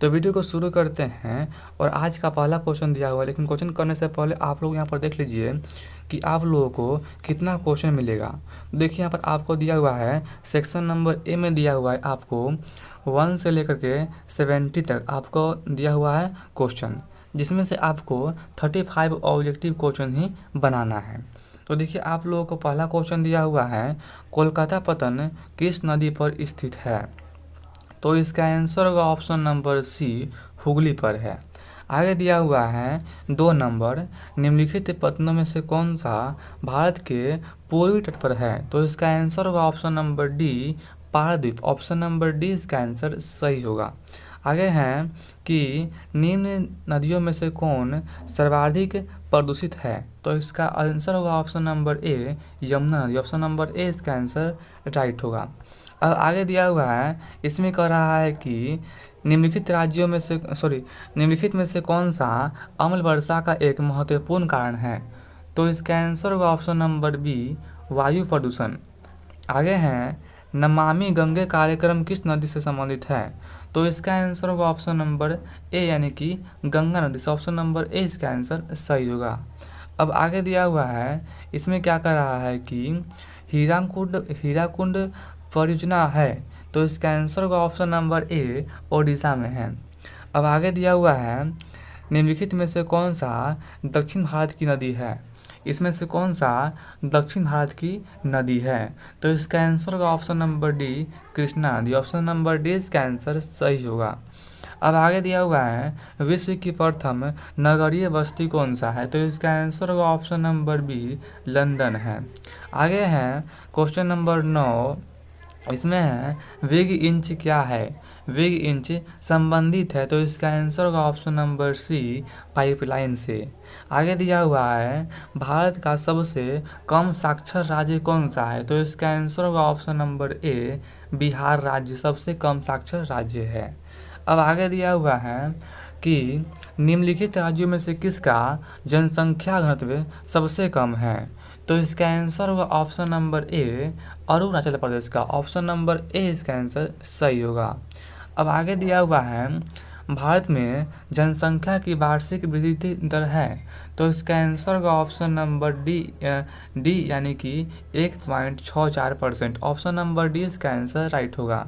तो वीडियो को शुरू करते हैं और आज का पहला क्वेश्चन दिया हुआ है, लेकिन क्वेश्चन करने से पहले आप लोग यहाँ पर देख लीजिए कि आप लोगों को कितना क्वेश्चन मिलेगा। देखिए यहाँ पर आपको दिया हुआ है सेक्शन नंबर ए में दिया हुआ है आपको 1 से लेकर के 70 तक आपको दिया हुआ है क्वेश्चन, जिसमें से आपको 35 ऑब्जेक्टिव क्वेश्चन ही बनाना है। तो देखिए आप लोगों को पहला क्वेश्चन दिया हुआ है कोलकाता पतन किस नदी पर स्थित है। तो इसका आंसर होगा ऑप्शन नंबर सी, हुगली पर है। आगे दिया हुआ है 2 नंबर, निम्नलिखित पत्तनों में से कौन सा भारत के पूर्वी तट पर है। तो इसका आंसर होगा option number D, Paradip. Option number D इसका आंसर सही होगा। आगे हैं कि निम्न नदियों में से कौन सर्वाधिक प्रदूषित है। तो इसका आंसर होगा ऑप्शन नंबर ए, यमुना नदी। ऑप्शन नंबर ए इसका आंसर राइट होगा। अब आगे दिया हुआ है, इसमें कह रहा है कि निम्नलिखित में से कौन सा अम्ल वर्षा का एक महत्वपूर्ण कारण है। तो इसका आंसर होगा ऑप्शन नंबर बी, वायु प्रदूषण। आगे हैं नमामि गंगे कार्यक्रम किस नदी से संबंधित है। तो इसका आंसर होगा ऑप्शन नंबर ए यानी कि गंगा नदी से। ऑप्शन नंबर ए इसका आंसर सही होगा। अब आगे दिया हुआ है, इसमें क्या कर रहा है कि हीराकुंड परियोजना है। तो इसका आंसर होगा ऑप्शन नंबर ए, ओडिशा में है। अब आगे दिया हुआ है, निम्नलिखित में से कौन सा दक्षिण भारत की नदी है। इसमें से कौन सा दक्षिण भारत की नदी है। तो इसका आंसर होगा ऑप्शन नंबर डी, कृष्णा नदी। ऑप्शन नंबर डी इसका आंसर सही होगा। अब आगे दिया हुआ है, विश्व की प्रथम नगरीय बस्ती कौन सा है। तो इसका आंसर होगा ऑप्शन नंबर बी, लंदन है। आगे है क्वेश्चन नंबर 9, इसमें है वेग इंच क्या है। वेग इंच संबंधित है। तो इसका आंसर होगा ऑप्शन नंबर सी, पाइपलाइन से। आगे दिया हुआ है, भारत का सबसे कम साक्षर राज्य कौन सा है। तो इसका आंसर होगा ऑप्शन नंबर ए, बिहार राज्य सबसे कम साक्षर राज्य है। अब आगे दिया हुआ है कि निम्नलिखित राज्यों में से किसका जनसंख्या घनत्व सबसे कम है। तो इसका आंसर होगा option number A, Arunachal Pradesh का। ऑप्शन नंबर ए इसका आंसर सही होगा। अब आगे दिया हुआ है, भारत में जनसंख्या की वार्षिक वृद्धि दर है। तो इसका आंसर होगा ऑप्शन नंबर डी यानी कि 1.64%। ऑप्शन नंबर डी इसका आंसर राइट होगा।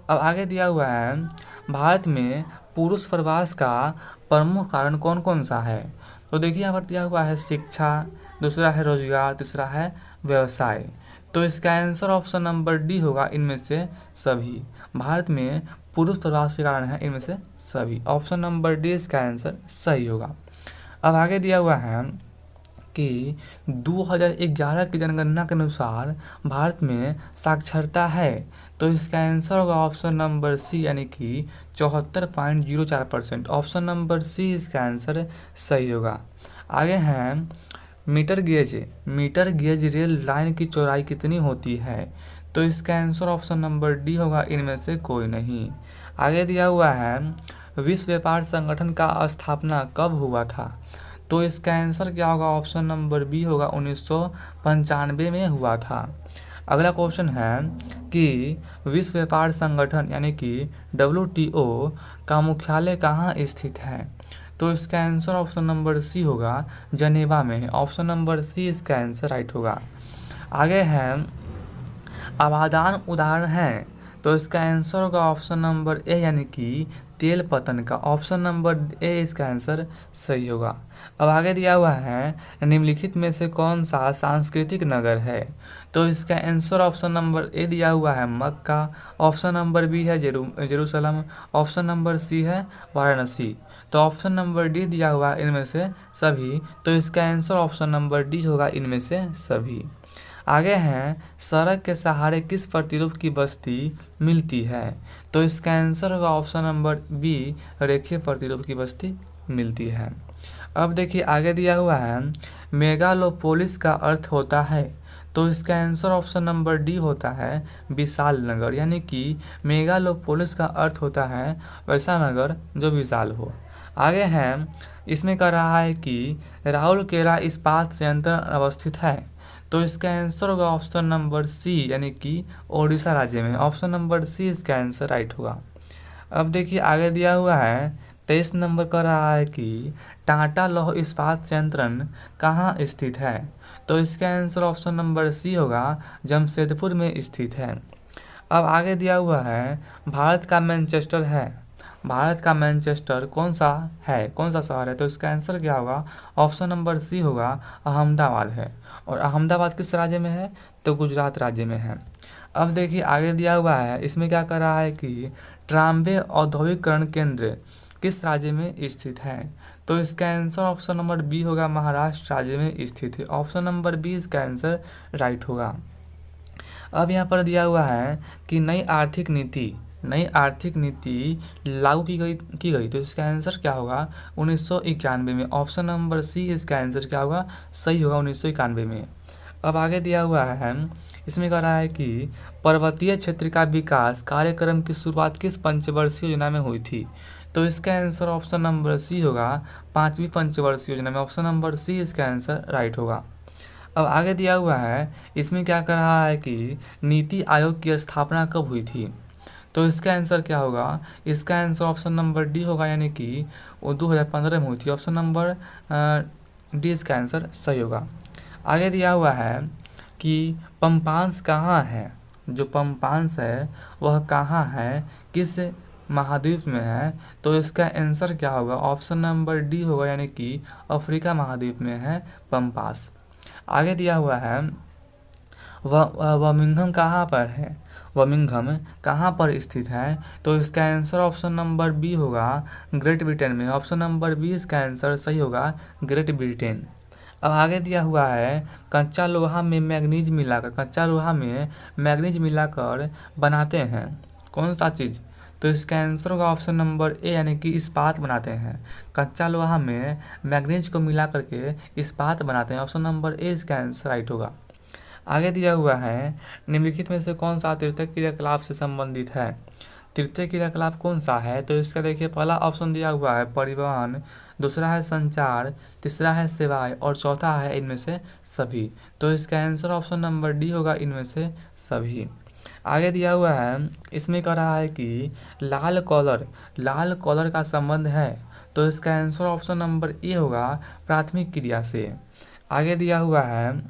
अब आगे दिया हुआ है, भारत में पुरुष प्रवास का प्रमुख कारण कौन कौन सा है। तो देखिए यहाँ पर दिया हुआ है शिक्षा, दूसरा है रोजगार, तीसरा है व्यवसाय। तो इसका आंसर ऑप्शन नंबर डी होगा, इनमें से सभी। भारत में पुरुष प्रवास के कारण है इनमें से सभी। ऑप्शन नंबर डी इसका आंसर सही होगा। अब आगे दिया हुआ है कि 2011 की जनगणना के अनुसार भारत में साक्षरता है। तो इसका आंसर होगा ऑप्शन नंबर सी यानी कि 74.04%। ऑप्शन नंबर सी इसका आंसर सही होगा। आगे हैं मीटर गेज रेल लाइन की चौड़ाई कितनी होती है। तो इसका आंसर ऑप्शन नंबर डी होगा, इनमें से कोई नहीं। आगे दिया हुआ है, विश्व व्यापार संगठन का स्थापना कब हुआ था। तो इसका आंसर क्या होगा, ऑप्शन नंबर बी होगा, 1995 में हुआ था। अगला क्वेश्चन है कि विश्व व्यापार संगठन यानी कि WTO का मुख्यालय कहाँ स्थित है। तो इसका आंसर ऑप्शन नंबर सी होगा, जनेवा में है। ऑप्शन नंबर सी इसका आंसर राइट होगा। आगे है अवदान उदाहरण है। तो इसका आंसर होगा ऑप्शन नंबर ए यानी कि तेल पतन का। ऑप्शन नंबर ए इसका आंसर सही होगा। अब आगे दिया हुआ है, निम्नलिखित में से कौन सा सांस्कृतिक नगर है। तो इसका आंसर ऑप्शन नंबर ए दिया हुआ है, मक्का। ऑप्शन नंबर बी है जेरूसलम। ऑप्शन नंबर सी है वाराणसी। तो ऑप्शन नंबर डी दिया हुआ है, इनमें से सभी। तो इसका आंसर ऑप्शन नंबर डी होगा, इनमें से सभी। आगे हैं, सड़क के सहारे किस प्रतिरूप की बस्ती मिलती है। तो इसका आंसर होगा ऑप्शन नंबर बी, रेखीय प्रतिरूप की बस्ती मिलती है। अब देखिए आगे दिया हुआ है, मेगालोपोलिस का अर्थ होता है। तो इसका आंसर ऑप्शन नंबर डी होता है, विशाल नगर। यानी कि मेगालोपोलिस का अर्थ होता है वैसा नगर जो विशाल हो। आगे हैं, इसमें कह रहा है कि राउरकेला इस्पात संयंत्र अवस्थित है। तो इसका आंसर होगा ऑप्शन नंबर सी यानी कि ओडिशा राज्य में। ऑप्शन नंबर सी इसका आंसर राइट होगा। अब देखिए आगे दिया हुआ है 23 नंबर कर रहा है कि टाटा लौह इस्पात संयंत्र कहाँ स्थित है। तो इसका आंसर ऑप्शन नंबर सी होगा, जमशेदपुर में स्थित है। अब आगे दिया हुआ है भारत का मैनचेस्टर है। भारत का मैनचेस्टर कौन सा है, कौन सा शहर है। तो इसका आंसर क्या होगा, ऑप्शन नंबर सी होगा, अहमदाबाद है। और अहमदाबाद किस राज्य में है, तो गुजरात राज्य में है। अब देखिए आगे दिया हुआ है, इसमें क्या कर रहा है कि ट्राम्बे औद्योगिकरण केंद्र किस राज्य में स्थित है। तो इसका आंसर ऑप्शन नंबर बी होगा, महाराष्ट्र राज्य में स्थित है। ऑप्शन नंबर बी इसका आंसर राइट होगा। अब यहाँ पर दिया हुआ है कि नई आर्थिक नीति लागू की गई। तो इसका आंसर क्या होगा, 1991 में। ऑप्शन नंबर सी इसका आंसर क्या होगा, सही होगा, 1991 में। अब आगे दिया हुआ है, इसमें कह रहा है कि पर्वतीय क्षेत्र का विकास कार्यक्रम की शुरुआत किस पंचवर्षीय योजना में हुई थी। तो इसका आंसर ऑप्शन नंबर सी होगा, 5वीं पंचवर्षीय योजना में। ऑप्शन नंबर सी इसका आंसर राइट होगा। अब आगे दिया हुआ है, इसमें क्या कर रहा है कि नीति आयोग की स्थापना कब हुई थी। तो इसका आंसर क्या होगा, इसका आंसर ऑप्शन नंबर डी होगा, यानी कि वो 2015 में हुई थी। ऑप्शन नंबर डी इसका आंसर सही होगा। आगे दिया हुआ है कि पम्पांस कहाँ है। जो पम्पांस है वह कहाँ है, किस महाद्वीप में है। तो इसका आंसर क्या होगा, ऑप्शन नंबर डी होगा, यानी कि अफ्रीका महाद्वीप में है पम्पास। आगे दिया हुआ है, बर्मिंघम कहाँ पर है, बर्मिंघम कहाँ पर स्थित है। तो इसका आंसर ऑप्शन नंबर बी होगा, ग्रेट ब्रिटेन में। ऑप्शन नंबर बी इसका आंसर सही होगा, ग्रेट ब्रिटेन। अब आगे दिया हुआ है, कच्चा लोहा में मैग्नीज मिलाकर बनाते हैं कौन सा चीज़। तो इसका आंसर होगा ऑप्शन नंबर ए, यानी कि इस्पात बनाते हैं। कच्चा लोहा में मैग्नीज को मिला करके इस्पात बनाते हैं। ऑप्शन नंबर ए इसका आंसर राइट होगा। आगे दिया हुआ है, निम्नलिखित में से कौन सा तृतीय क्रियाकलाप से संबंधित है। तृतीय क्रियाकलाप कौन सा है। तो इसका देखिए पहला ऑप्शन दिया हुआ है परिवहन, दूसरा है संचार, तीसरा है सेवाएं और चौथा है इनमें से सभी। तो इसका आंसर ऑप्शन नंबर डी होगा, इनमें से सभी। आगे दिया हुआ है, इसमें कह रहा है कि लाल कॉलर का संबंध है। तो इसका आंसर ऑप्शन नंबर ए होगा, प्राथमिक क्रिया से। आगे दिया हुआ है,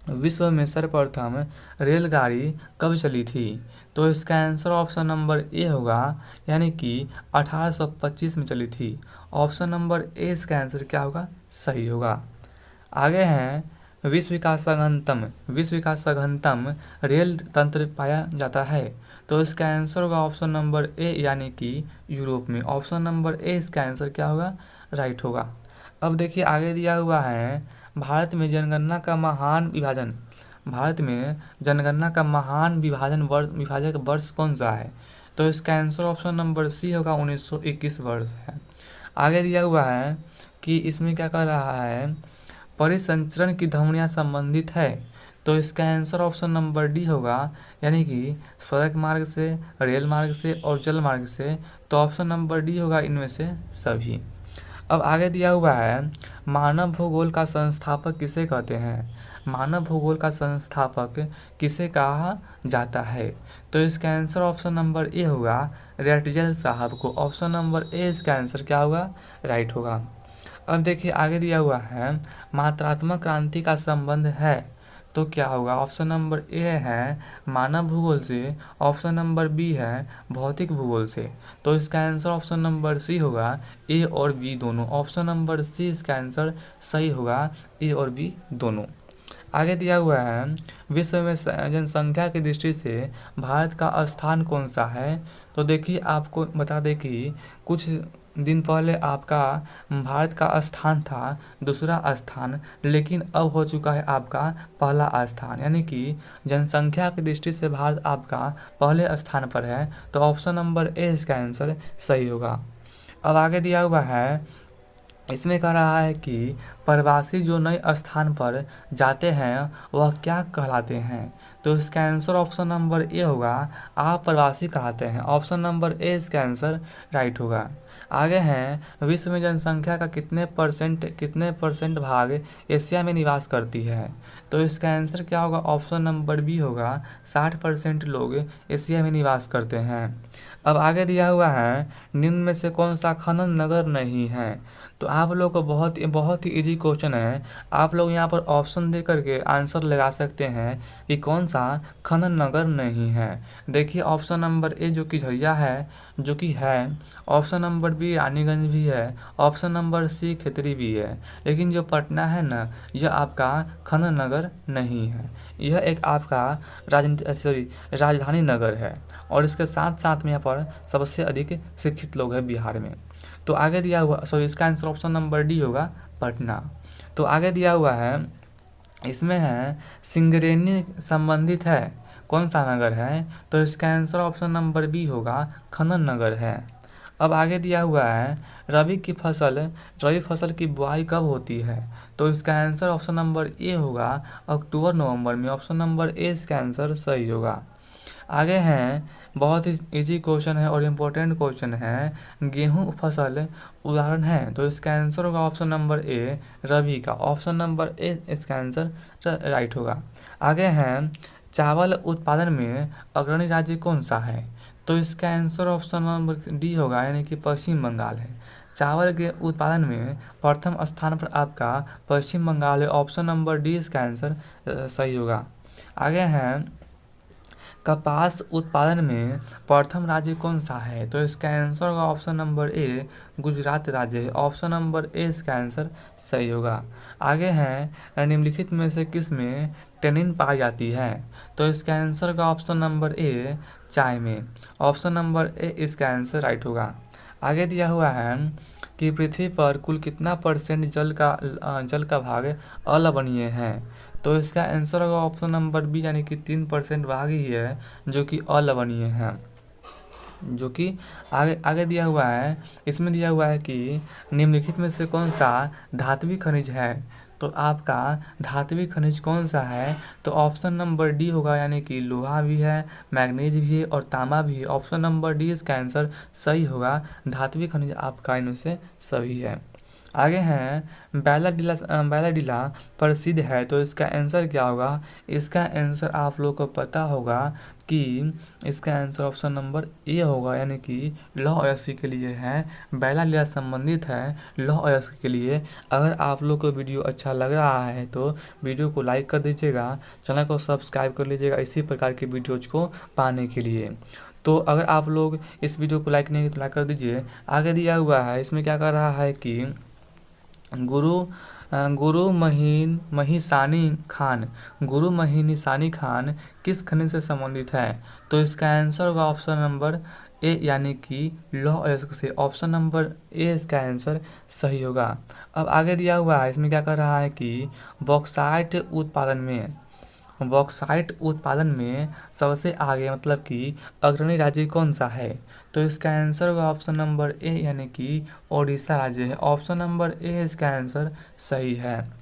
विश्व में सर्वप्रथम रेलगाड़ी कब चली थी। तो इसका आंसर ऑप्शन नंबर ए होगा, यानी कि 1825 में चली थी। ऑप्शन नंबर ए इसका आंसर क्या होगा, सही होगा। आगे हैं, विश्व का सघनतम रेल तंत्र पाया जाता है। तो इसका आंसर होगा ऑप्शन नंबर ए, यानी कि यूरोप में। ऑप्शन नंबर ए इसका आंसर क्या होगा, राइट होगा। अब देखिए आगे दिया हुआ है, भारत में जनगणना का विभाजक वर्ष कौन सा है। तो इसका आंसर ऑप्शन नंबर सी होगा, 1921 वर्ष है। आगे दिया हुआ है कि इसमें क्या कर रहा है, परिसंचरण की ध्वनियाँ संबंधित है। तो इसका आंसर ऑप्शन नंबर डी होगा, यानी कि सड़क मार्ग से, रेल मार्ग से और जल मार्ग से। तो ऑप्शन नंबर डी होगा, इनमें से सभी। अब आगे दिया हुआ है, मानव भूगोल का संस्थापक किसे कहते हैं। मानव भूगोल का संस्थापक किसे कहा जाता है। तो इसका आंसर ऑप्शन नंबर ए होगा, रैटजेल साहब को। ऑप्शन नंबर ए इसका आंसर क्या होगा, राइट होगा। अब देखिए आगे दिया हुआ है, मात्रात्मक क्रांति का संबंध है। तो क्या होगा, ऑप्शन नंबर ए है मानव भूगोल से, ऑप्शन नंबर बी है भौतिक भूगोल से। तो इसका आंसर ऑप्शन नंबर सी होगा, ए और बी दोनों। ऑप्शन नंबर सी इसका आंसर सही होगा, ए और बी दोनों। आगे दिया हुआ है, विश्व में जनसंख्या की दृष्टि से भारत का स्थान कौन सा है। तो देखिए आपको बता दें कि कुछ दिन पहले आपका भारत का स्थान था दूसरा स्थान, लेकिन अब हो चुका है आपका पहला स्थान, यानी कि जनसंख्या की दृष्टि से भारत आपका पहले स्थान पर है। तो ऑप्शन नंबर ए इसका आंसर सही होगा। अब आगे दिया हुआ है, इसमें कह रहा है कि प्रवासी जो नए स्थान पर जाते हैं वह क्या कहलाते हैं। तो इसका आंसर ऑप्शन नंबर ए होगा, आप प्रवासी कहलाते हैं। ऑप्शन नंबर ए इसका आंसर राइट होगा। आगे हैं, विश्व में जनसंख्या का कितने परसेंट भाग एशिया में निवास करती है। तो इसका आंसर क्या होगा, ऑप्शन नंबर बी होगा, 60% लोग एशिया में निवास करते हैं। अब आगे दिया हुआ है निम्न में से कौन सा खनन नगर नहीं है। तो आप लोग को बहुत ही इजी क्वेश्चन है। आप लोग यहाँ पर ऑप्शन दे करके आंसर लगा सकते हैं कि कौन सा खनन नगर नहीं है। देखिए ऑप्शन नंबर ए जो कि झरिया है, जो कि है। ऑप्शन नंबर बी रानीगंज भी है। ऑप्शन नंबर सी खितरी भी है। लेकिन जो पटना है ना, यह आपका खनन नगर नहीं है। यह एक आपका राजधानी नगर है। और इसके साथ साथ में यहाँ पर सबसे अधिक शिक्षित लोग हैं बिहार में। तो आगे दिया हुआ, सॉरी, इसका आंसर ऑप्शन नंबर डी होगा, पटना। तो आगे दिया हुआ है, इसमें है सिंगरेनी संबंधित है कौन सा नगर है। तो इसका आंसर ऑप्शन नंबर बी होगा, खनन नगर है। अब आगे दिया हुआ है रबी फसल की बुआई कब होती है। तो इसका आंसर ऑप्शन नंबर ए होगा, अक्टूबर नवंबर में। ऑप्शन नंबर ए इसका आंसर सही होगा। आगे हैं, बहुत ही इजी क्वेश्चन है और इम्पोर्टेंट क्वेश्चन है, गेहूं फसल उदाहरण है। तो इसका आंसर होगा ऑप्शन नंबर ए, रबी का। ऑप्शन नंबर ए इसका आंसर राइट होगा। आगे हैं, चावल उत्पादन में अग्रणी राज्य कौन सा है। तो इसका आंसर ऑप्शन नंबर डी होगा, यानी कि पश्चिम बंगाल है। चावल के उत्पादन में प्रथम स्थान पर आपका पश्चिम बंगाल है। ऑप्शन नंबर डी इसका आंसर सही होगा। आगे हैं, कपास उत्पादन में प्रथम राज्य कौन सा है। तो इसका आंसर होगा ऑप्शन नंबर ए, गुजरात राज्य है। ऑप्शन नंबर ए इसका आंसर सही होगा। आगे हैं, निम्नलिखित में से किस में टेनिन पाई जाती है। तो इसका आंसर होगा ऑप्शन नंबर ए, चाय में। ऑप्शन नंबर ए इसका आंसर राइट होगा। आगे दिया हुआ है कि पृथ्वी पर कुल कितना परसेंट जल का भाग अलवणीय है। तो इसका आंसर होगा ऑप्शन नंबर बी, यानी कि 3% भाग ही है जो कि अलवणीय है। जो कि आगे दिया हुआ है, इसमें दिया हुआ है कि निम्नलिखित में से कौन सा धात्विक खनिज है। तो आपका धात्विक खनिज कौन सा है। तो ऑप्शन नंबर डी होगा, यानी कि लोहा भी है, मैग्नीज भी है और तांबा भी है। ऑप्शन नंबर डी इसका आंसर सही होगा। धात्विक खनिज आपका इनमें से सभी है। आगे हैं, बैलाडीला प्रसिद्ध है। तो इसका आंसर क्या होगा। इसका आंसर आप लोग को पता होगा कि इसका आंसर ऑप्शन नंबर ए होगा, यानी कि लौह अयस्क के लिए है। बैलाडीला संबंधित है लौह अयस्क के लिए। अगर आप लोग को वीडियो अच्छा लग रहा है तो वीडियो को लाइक कर दीजिएगा, चैनल को सब्सक्राइब कर लीजिएगा इसी प्रकार के वीडियोज को पाने के लिए। तो अगर आप लोग इस वीडियो को लाइक नहीं तो लाइक कर दीजिए। आगे दिया हुआ है, इसमें क्या कर रहा है कि गुरु महिसानी खान किस खनिज से संबंधित है। तो इसका आंसर होगा ऑप्शन नंबर ए, यानी कि लौह अयस्क से। ऑप्शन नंबर ए इसका आंसर सही होगा। अब आगे दिया हुआ है, इसमें क्या कर रहा है कि बॉक्साइट उत्पादन में सबसे आगे मतलब कि अग्रणी राज्य कौन सा है। तो इसका आंसर होगा ऑप्शन नंबर ए, यानी कि ओडिशा राज्य है। ऑप्शन नंबर ए इसका आंसर सही है।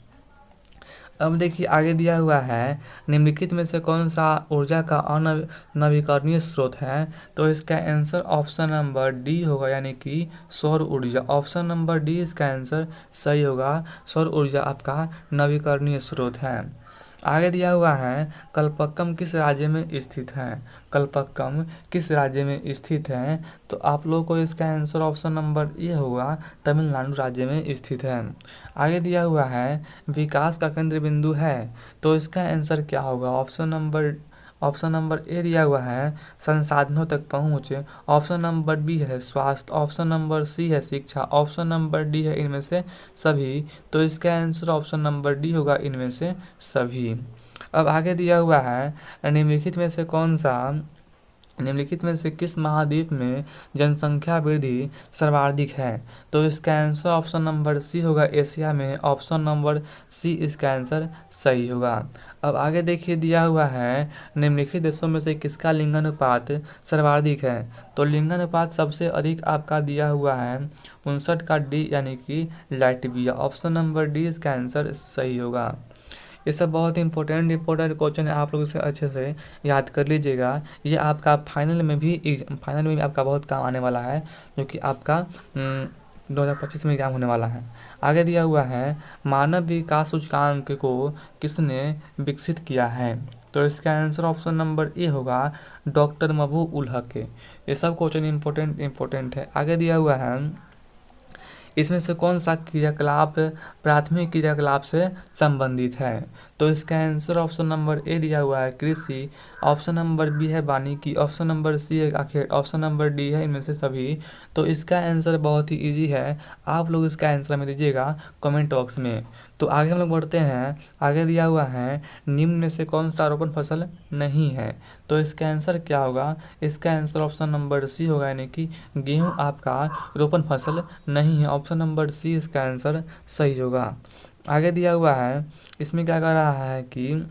अब देखिए आगे दिया हुआ है, निम्नलिखित में से कौन सा ऊर्जा का अनवीकरणीय स्रोत है। तो इसका आंसर ऑप्शन नंबर डी होगा, यानी कि सौर ऊर्जा। ऑप्शन नंबर डी इसका आंसर सही होगा। सौर ऊर्जा आपका नवीकरणीय स्रोत है। आगे दिया हुआ है, कलपक्कम किस राज्य में स्थित है। कलपक्कम किस राज्य में स्थित है। तो आप लोगों को इसका आंसर ऑप्शन नंबर ए होगा, तमिलनाडु राज्य में स्थित है। आगे दिया हुआ है, विकास का केंद्र बिंदु है। तो इसका आंसर क्या होगा। ऑप्शन नंबर ए दिया हुआ है, संसाधनों तक पहुंच। ऑप्शन नंबर बी है स्वास्थ्य। ऑप्शन नंबर सी है शिक्षा। ऑप्शन नंबर डी है इनमें से सभी। तो इसका आंसर ऑप्शन नंबर डी होगा, इनमें से सभी। अब आगे दिया हुआ है, निम्नलिखित में से किस महाद्वीप में जनसंख्या वृद्धि सर्वाधिक है। तो इसका आंसर ऑप्शन नंबर सी होगा, एशिया में। ऑप्शन नंबर सी इसका आंसर सही होगा। अब आगे देखिए दिया हुआ है, निम्नलिखित देशों में से किसका लिंगानुपात सर्वाधिक है। तो लिंगानुपात सबसे अधिक आपका दिया हुआ है 59 का डी, यानी कि लाटविया। ऑप्शन नंबर डी इसका आंसर सही होगा। ये सब बहुत ही इंपॉर्टेंट क्वेश्चन है, आप लोग इसे अच्छे से याद कर लीजिएगा। ये आपका फाइनल में भी आपका बहुत काम आने वाला है, जो कि आपका 2025 में एग्जाम होने वाला है। आगे दिया हुआ है, मानव विकास सूचकांक को किसने विकसित किया है। तो इसका आंसर ऑप्शन नंबर ए होगा डॉक्टर महबू उल हक। ये सब क्वेश्चन इंपॉर्टेंट है। आगे दिया हुआ है, इसमें से कौन सा क्रियाकलाप प्राथमिक क्रियाकलाप से संबंधित है? तो इसका आंसर ऑप्शन नंबर ए दिया हुआ है कृषि, ऑप्शन नंबर बी है वानिकी, ऑप्शन नंबर सी है आखेट, ऑप्शन नंबर डी है इनमें से सभी। तो इसका आंसर बहुत ही इजी है, आप लोग इसका आंसर में दीजिएगा कमेंट बॉक्स में। तो आगे हम लोग बढ़ते हैं। आगे दिया हुआ है निम्न में से कौन सा रोपण फसल नहीं है? तो इसका आंसर क्या होगा? इसका आंसर ऑप्शन नंबर सी होगा, यानी कि गेहूं आपका रोपण फसल नहीं है। ऑप्शन नंबर सी इसका आंसर सही होगा। आगे दिया हुआ है, इसमें क्या कह रहा है कि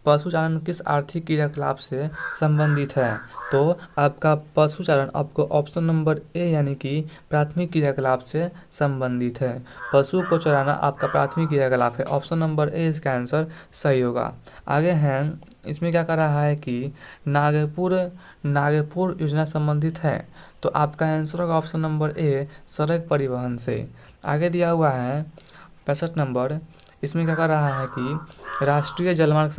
पशुचारण किस आर्थिक क्रियाकलाप से संबंधित है? तो आपका पशुचारण आपको ऑप्शन नंबर ए यानी कि प्राथमिक क्रियाकलाप से संबंधित है। पशु को चराना आपका प्राथमिक क्रियाकलाप है। ऑप्शन नंबर ए इसका आंसर सही होगा। आगे हैं, इसमें क्या कर रहा है कि नागपुर योजना संबंधित है। तो आपका आंसर होगा ऑप्शन नंबर ए सड़क परिवहन से। आगे दिया हुआ है 65 नंबर, इसमें क्या कर रहा है कि राष्ट्रीय जलमार्ग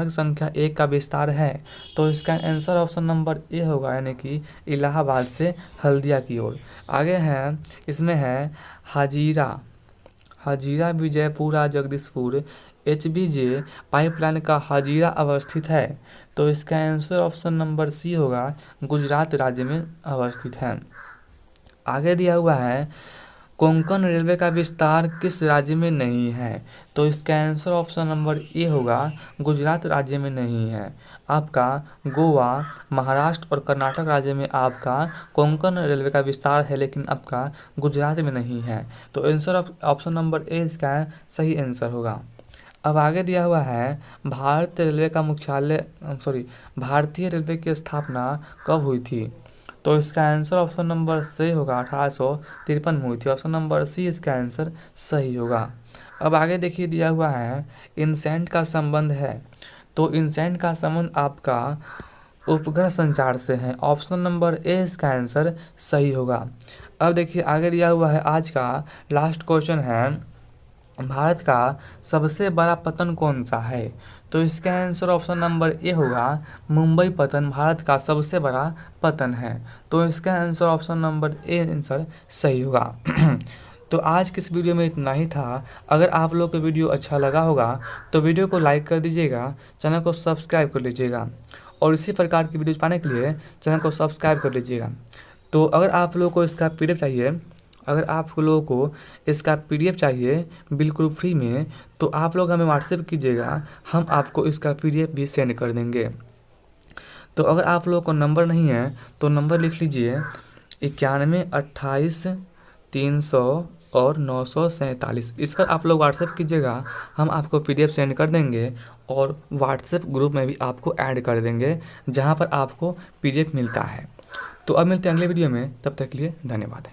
संख्या 1 का विस्तार है। तो इसका आंसर ऑप्शन नंबर ए होगा, यानी कि इलाहाबाद से हल्दिया की ओर। आगे हैं, इसमें है हाजीरा विजयपुरा जगदीशपुर HBJ पाइपलाइन का हाजीरा अवस्थित है। तो इसका आंसर ऑप्शन नंबर सी होगा, गुजरात राज्य में अवस्थित है। आगे दिया हुआ है कोंकण रेलवे का विस्तार किस राज्य में नहीं है? तो इसका आंसर ऑप्शन नंबर ए होगा, गुजरात राज्य में नहीं है। आपका गोवा, महाराष्ट्र और कर्नाटक राज्य में आपका कोंकण रेलवे का विस्तार है, लेकिन आपका गुजरात में नहीं है। तो आंसर ऑप्शन नंबर ए इसका सही आंसर होगा। अब आगे दिया हुआ है भारतीय रेलवे की स्थापना कब हुई थी? तो इसका आंसर ऑप्शन नंबर सी होगा, 1853 में हुई थी। ऑप्शन नंबर सी इसका आंसर सही होगा। अब आगे देखिए, दिया हुआ है इनसेंट का संबंध है। तो इनसेंट का संबंध आपका उपग्रह संचार से है। ऑप्शन नंबर ए इसका आंसर सही होगा। अब देखिए आगे दिया हुआ है, आज का लास्ट क्वेश्चन है, भारत का सबसे बड़ा पतन कौन सा है? तो इसका आंसर ऑप्शन नंबर ए होगा, मुंबई पतन भारत का सबसे बड़ा पतन है। तो इसका answer option number A answer सही होगा। तो आज की इस वीडियो में इतना ही था। अगर आप लोग को वीडियो अच्छा लगा होगा तो वीडियो को लाइक कर दीजिएगा, चैनल को सब्सक्राइब कर लीजिएगा और इसी प्रकार की वीडियो पाने के लिए चैनल को सब्सक्राइब कर लीजिएगा। तो अगर आप लोगों को इसका PDF चाहिए बिल्कुल फ्री में, तो आप लोग हमें व्हाट्सएप कीजिएगा, हम आपको इसका PDF भी सेंड कर देंगे। तो अगर आप लोगों को नंबर नहीं है तो नंबर लिख लीजिए 91 28 300 और 947। इस पर आप लोग व्हाट्सएप कीजिएगा, हम आपको PDF सेंड कर देंगे और व्हाट्सएप ग्रुप में भी आपको ऐड कर देंगे, जहां पर आपको PDF मिलता है। तो अब मिलते हैं अगले वीडियो में, तब तक के लिए धन्यवाद।